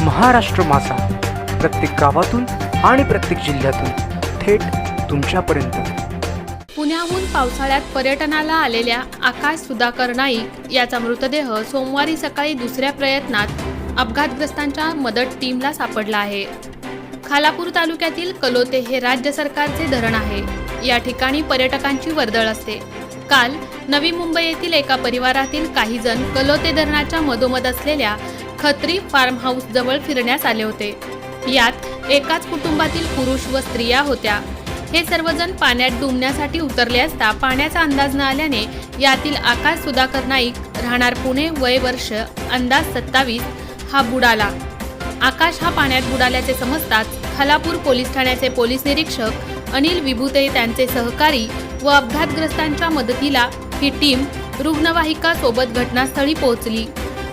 महाराष्ट्र माझा, प्रत्येक गावातून आणि प्रत्येक जिल्ह्यातून थेट तुमच्यापर्यंत। पुण्याहून पावसाळ्यात पर्यटनाला आलेल्या आकाश सुधाकर नाईक याचा मृतदेह सोमवारी सकाळी दुसऱ्या प्रयत्नात अपघातग्रस्तांच्या मदत टीमला सापडला आहे। खालापूर तालुक्यातील कलोते हे राज्य सरकारचे धरण आहे। या ठिकाणी पर्यटकांची वर्दळ असते। काल नवी मुंबई येथील एका परिवारातील काही जण कलोते धरणाच्या मधोमध असलेल्या खत्री फार्म हाऊस जवळ फिरण्यास आले होते। यात एकाच कुटुंबातील पुरुष व स्त्रिया होत्या। हे सर्वजण पाण्यात डुंबण्यासाठी उतरले असता पाण्याचा अंदाज न आल्याने यातील आकाश सुधाकर नाईक राहणार पुणे, वय वर्ष अंदाज 27 हा बुडाला। आकाश हा पाण्यात बुडाल्याचे समजताच खालापूर पोलीस ठाण्याचे पोलीस निरीक्षक अनिल विभूते, त्यांचे सहकारी व अपघातग्रस्तांच्या मदतीला ही टीम रुग्णवाहिका सोबत घटनास्थळी पोहोचली।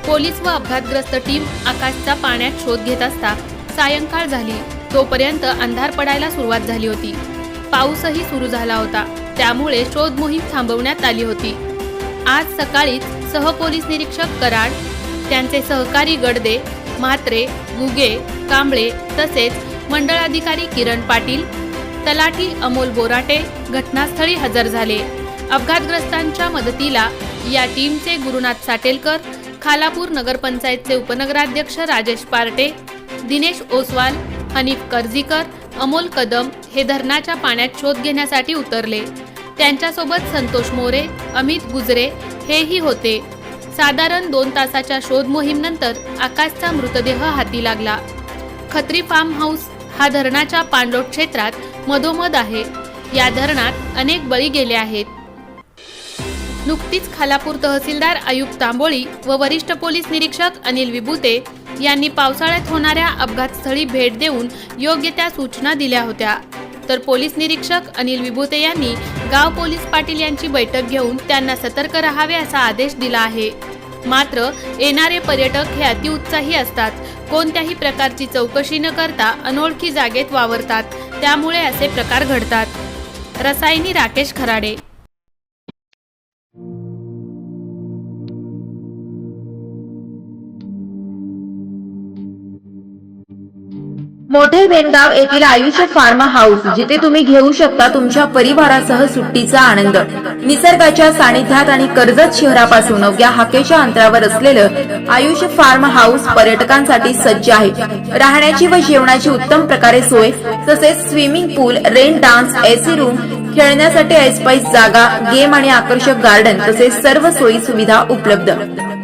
पोलीस व अपघातग्रस्त टीम आकाशचा पाण्यात शोध घेत असता सायंकाळ झाली। तोपर्यंत अंधार पडायला सुरुवात झाली होती। पाऊसही सुरू झाला होता, त्यामुळे शोध मोहीम थांबवण्यात आली होती। आज सकाळीच सहपोलीस निरीक्षक कराड, त्यांचे सहकारी गडदे, म्हात्रे, गुगे, कांबळे तसेच मंडळाधिकारी किरण पाटील, तलाठी अमोल बोराटे घटनास्थळी हजर झाले। अपघातग्रस्तांच्या मदतीला या टीमचे गुरुनाथ साटेलकर, खालापूर नगरपंचायतचे उपनगराध्यक्ष राजेश पार्टे, दिनेश ओसवाल, हनीफ कर्जीकर, अमोल कदम हे धरणाच्या पाण्यात शोध घेण्यासाठी उतरले। त्यांच्यासोबत संतोष मोरे, अमित गुजरे हेही होते। साधारण 2 तासाच्या शोध मोहीमनंतर आकाशचा मृतदेह हाती लागला। खत्री फार्म हाऊस हा धरणाच्या पाणलोट क्षेत्रात मधोमध आहे। या धरणात अनेक बळी गेले आहेत। नुकतीच खालापूर तहसीलदार आयुब तांबोळी व वरिष्ठ पोलीस निरीक्षक अनिल विभूते यांनी पावसाळ्यात होणाऱ्या अपघातस्थळी भेट देऊन योग्य त्या सूचना दिल्या होत्या। तर पोलीस निरीक्षक अनिल विभूते यांनी गाव पोलीस पाटील यांची बैठक घेऊन त्यांना सतर्क राहावे असा आदेश दिला आहे। मात्र येणारे पर्यटक हे अतिउत्साही असतात। कोणत्याही प्रकारची चौकशी न करता अनोळखी जागेत वावरतात, त्यामुळे असे प्रकार घडतात। रसायनी राकेश खराडे। मोठे बेनगाव येथील आयुष्य फार्म हाऊस, जिथे तुम्ही घेऊ शकता तुमच्या परिवारासह सुट्टीचा आनंद। निसर्गाच्या सानिध्यात आणि कर्जत शहरापासून अवघ्या हाकेच्या अंतरावर असलेलं आयुष्य फार्म हाऊस पर्यटकांसाठी सज्ज आहे। राहण्याची व जेवणाची उत्तम प्रकारे सोय, तसेच स्विमिंग पूल, रेन डान्स, एसी रूम, खेळण्यासाठी ऐसपैस जागा, गेम आणि आकर्षक गार्डन तसेच सर्व सोयी सुविधा उपलब्ध।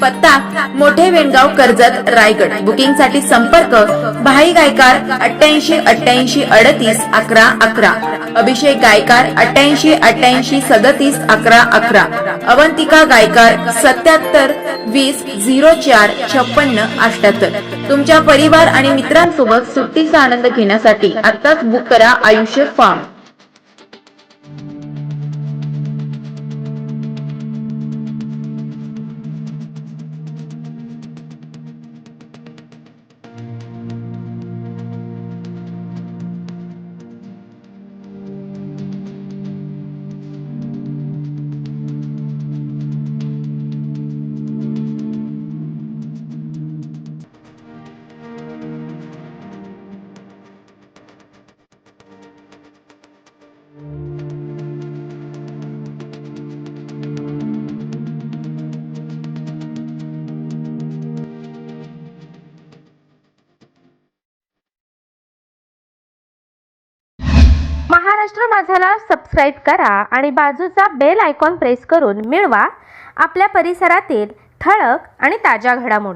पत्ता मोठे बेनगाव, कर्जत, रायगड। बुकिंगसाठी संपर्क भाई गायकार 88 88 38 11 11, अभिषेक गायकार 88 88 37 11 11, अवंतिका गायकार 77 20 04 56 78। तुमच्या परिवार आणि मित्रांसोबत सुट्टीचा आनंद घेण्यासाठी आत्ताच बुक करा आयुष्य फार्म। महाराष्ट्र माझाला सबस्क्राईब करा आणि बाजूचा बेल आयकॉन प्रेस करून मिळवा आपल्या परिसरातील ठळक आणि ताज्या घडामोडी।